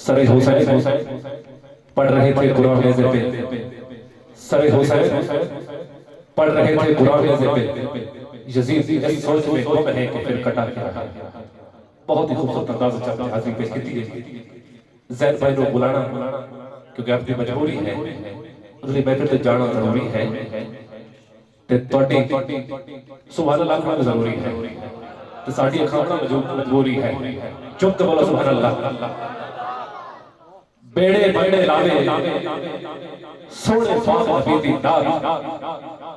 سر حسین پڑھ رہے تھے قرآن نیزے پہ، سر حسین پڑھ رہے تھے قرآن نیزے پہ، یزید اس سوچ میں گم ہے کہ پھر کٹا کیا ہے۔ بہت ہی خوبصورت انداز سے چاہتے حاضری پیش کی ہے زید بھائی کو بلانا، کیونکہ اپنی مجبوری ہے، اگلی محفل تے جانا ضروری ہے تے تواڈی سبحان اللہ کھانا ضروری ہے تے ساڈی کھانا مجبوری ہے۔ چپ تے بولو سبحان اللہ۔ بیڑے بیڑے لاوے سونے پاک نبی دی نات،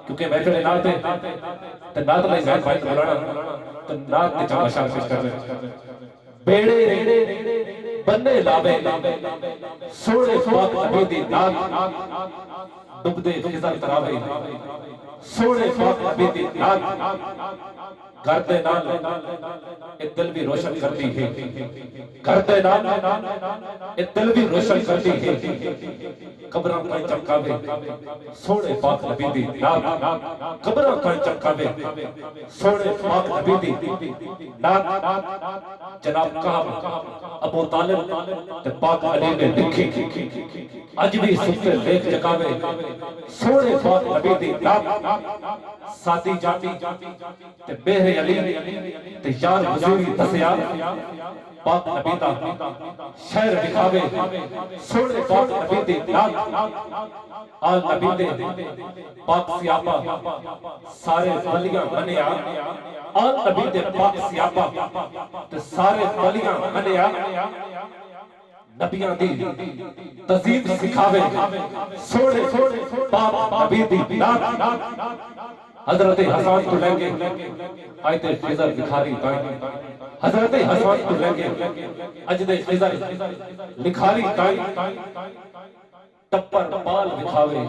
کیونکہ محفل نات تے نات لئی زید بھائی کو بلانا تے نات تے چاہا شان پیش کر رہے۔ بیڑے بننے لاوے سونے پاک نبی دی نات، ڈبدے خزر تراوے سونے پاک نبی دی نات، گھر دے نال اے دل بھی روشن کرتی ہے، گھر دے نال اے دل بھی روشن کرتی ہے، قبراں کہیں چمکاوے سونے پاک نبی دی نات، قبراں کہیں چمکاوے سونے پاک نبی دی نات۔ جناب کہا ابو طالب تے پاک علی نے لکھی، اج بھی ستے لیک جگاوے سونے پاک نبی دی نات۔ سادی جاتی تے بہر علی تے یار حضوری دسیا پاک نبی دا شہر دکھاوے سونے پاک نبی دی نات۔ آل نبی دے پاک سیاپا سارے ولیاں منیا، آل نبی دے پاک سیاپا تے سارے ولیاں منیا، نبیاں دی تزید سکھاوے سونے پاک نبی دی نات۔ حضرت حسان کو لیں گے آیت خضر لکھاری تائیں، حضرت حسان کو لیں گے اجد خضر لکھاری تائیں، ٹپر پال دکھاوے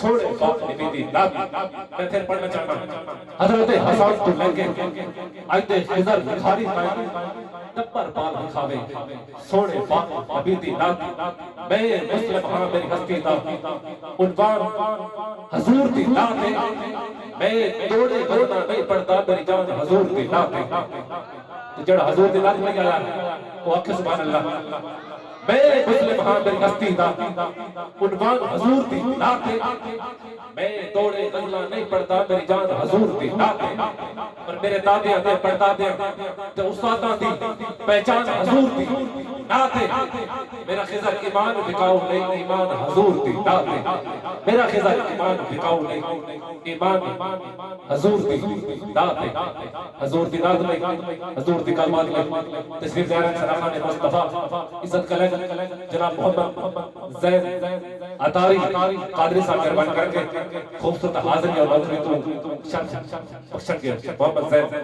سونے پاک نبی دی نات۔ میں پھر پڑھنا چاہتا ہوں، حضرت حسان کو لیں گے آیت خضر لکھاری تائیں، ٹپر پال دکھاوے سونے پاک نبی دی نات۔ میں مسلم ہاں میری ہستی دا عنوان حضور دی نات ہے، میں توڑے گھرنا نہیں پڑھتا میری جان حضور دی نات ہے۔ جڑا حضور دی نات میں آیا وہ آکھے سبحان اللہ۔ میں مسلم ہاں میری ہستی دا عنوان حضور دی نات ہے، میں توڑے گھرنا نہیں پڑھتا میری جان حضور دی نات ہے۔ اور میرے دادیاں دے پردادیاں تے استاداں دی پہچان حضور دی نات ہے۔ میرا خضر ایمان بکاؤ نہیں، ایمان حضور دی نات ہے۔ میرا خضر ایمان بکاؤ نہیں، ایمان حضور دی نات ہے۔ حضور دی نات میں، حضور دی کلمات میں تشریف لے رہے سراخان مصطفیٰ عزت کلے جناب محمد زید عطاری قادری صاحب مہربان کر کے خوبصورت حاضری اور نظری تو شرف بخشن کے محمد زید